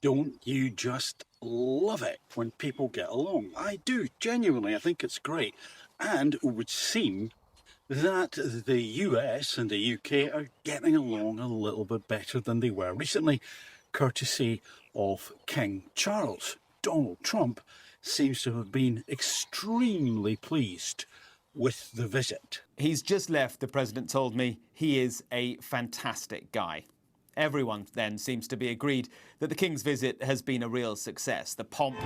Don't you just love it when people get along? I do, genuinely. I think it's great. And it would seem that the US and the UK are getting along a little bit better than they were recently, courtesy of King Charles. Donald Trump seems to have been extremely pleased with the visit. He's just left, the president told me. He is a fantastic guy. Everyone then seems to be agreed that the King's visit has been a real success. The pomp,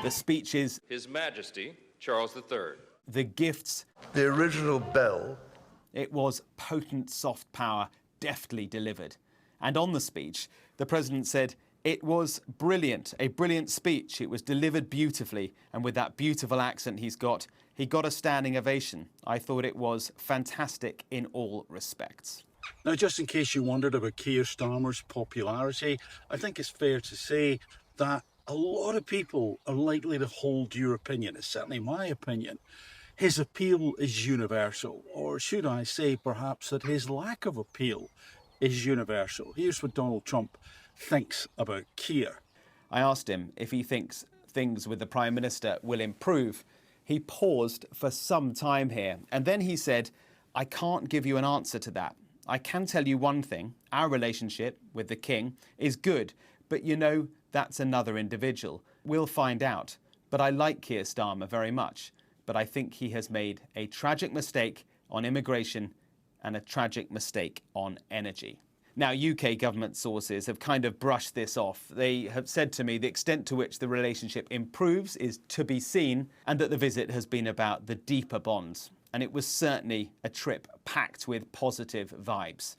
the speeches, His Majesty Charles III. The gifts. The original bell. It was potent soft power, deftly delivered. And on the speech, the president said it was brilliant, a brilliant speech. It was delivered beautifully, and with that beautiful accent he got a standing ovation. I thought it was fantastic in all respects. Now, just in case you wondered about Keir Starmer's popularity, I think it's fair to say that a lot of people are likely to hold your opinion. It's certainly my opinion. His appeal is universal, or should I say perhaps that his lack of appeal is universal. Here's what Donald Trump thinks about Keir. I asked him if he thinks things with the Prime Minister will improve. He paused for some time here, and then he said, I can't give you an answer to that. I can tell you one thing, our relationship with the King is good, but you know, that's another individual. We'll find out. But I like Keir Starmer very much, but I think he has made a tragic mistake on immigration and a tragic mistake on energy. Now, UK government sources have kind of brushed this off. They have said to me the extent to which the relationship improves is to be seen, and that the visit has been about the deeper bonds. And it was certainly a trip packed with positive vibes.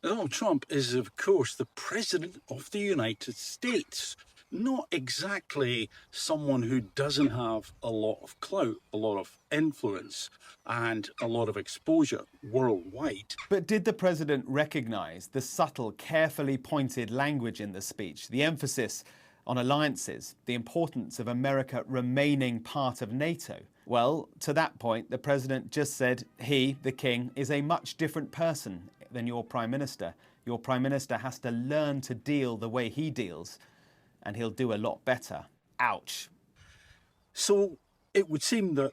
Donald Trump is, of course, the President of the United States. Not exactly someone who doesn't have a lot of clout, a lot of influence, and a lot of exposure worldwide. But did the president recognise the subtle, carefully pointed language in the speech, the emphasis on alliances, the importance of America remaining part of NATO? Well, to that point, the president just said he, the King, is a much different person than your Prime Minister. Your Prime Minister has to learn to deal the way he deals, and he'll do a lot better. Ouch. So it would seem that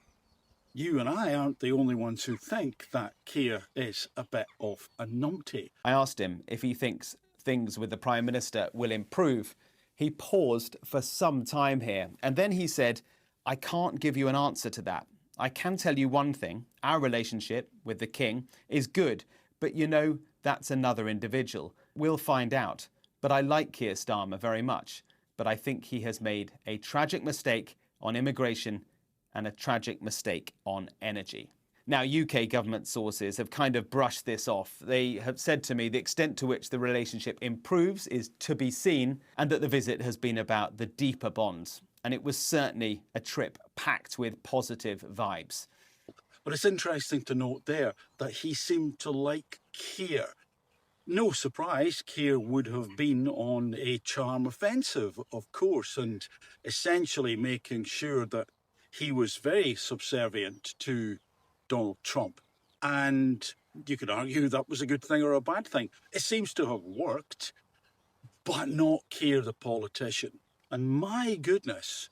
you and I aren't the only ones who think that Keir is a bit of a numpty. I asked him if he thinks things with the Prime Minister will improve. He paused for some time here, and then he said, I can't give you an answer to that. I can tell you one thing, our relationship with the King is good, but you know, that's another individual. We'll find out. But I like Keir Starmer very much, but I think he has made a tragic mistake on immigration and a tragic mistake on energy. Now, UK government sources have kind of brushed this off. They have said to me the extent to which the relationship improves is to be seen, and that the visit has been about the deeper bonds. And it was certainly a trip packed with positive vibes. But it's interesting to note there that he seemed to like Keir. No surprise, Keir would have been on a charm offensive, of course, and essentially making sure that he was very subservient to Donald Trump. And you could argue that was a good thing or a bad thing. It seems to have worked, but not Keir the politician. And my goodness,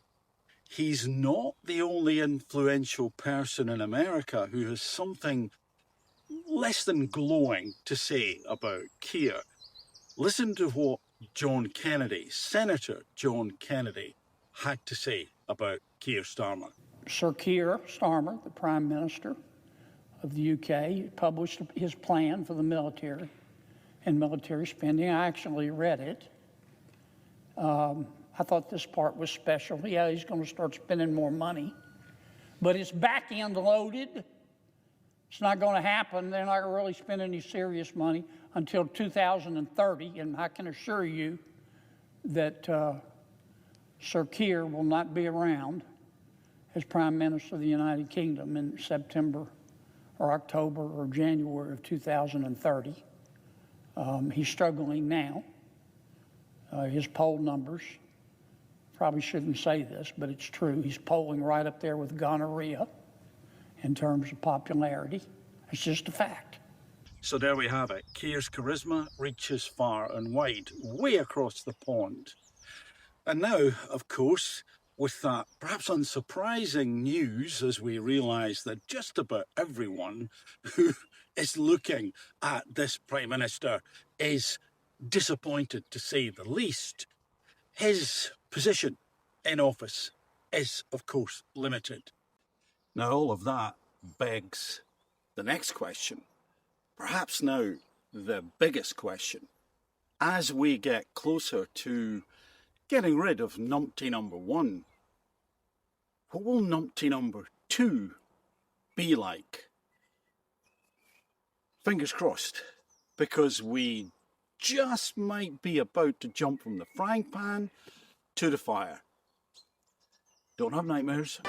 he's not the only influential person in America who has something less than glowing to say about Keir. Listen to what John Kennedy, Senator John Kennedy, had to say about Keir Starmer. Sir Keir Starmer, the Prime Minister of the UK, published his plan for the military and military spending. I actually read it. I thought this part was special. Yeah, he's going to start spending more money, but it's back-end loaded. It's not going to happen. They're not going to really spend any serious money until 2030, and I can assure you that Sir Keir will not be around as Prime Minister of the United Kingdom in September or October or January of 2030. He's struggling now. His poll numbers, probably shouldn't say this, but it's true. He's polling right up there with gonorrhea in terms of popularity. It's just a fact. So there we have it. Keir's charisma reaches far and wide, way across the pond. And now, of course, with that perhaps unsurprising news, as we realise that just about everyone who is looking at this Prime Minister is disappointed, to say the least, his position in office is, of course, limited. Now, all of that begs the next question. Perhaps now the biggest question. As we get closer to getting rid of numpty number 1, what will numpty number 2 be like? Fingers crossed, because we just might be about to jump from the frying pan to the fire. Don't have nightmares.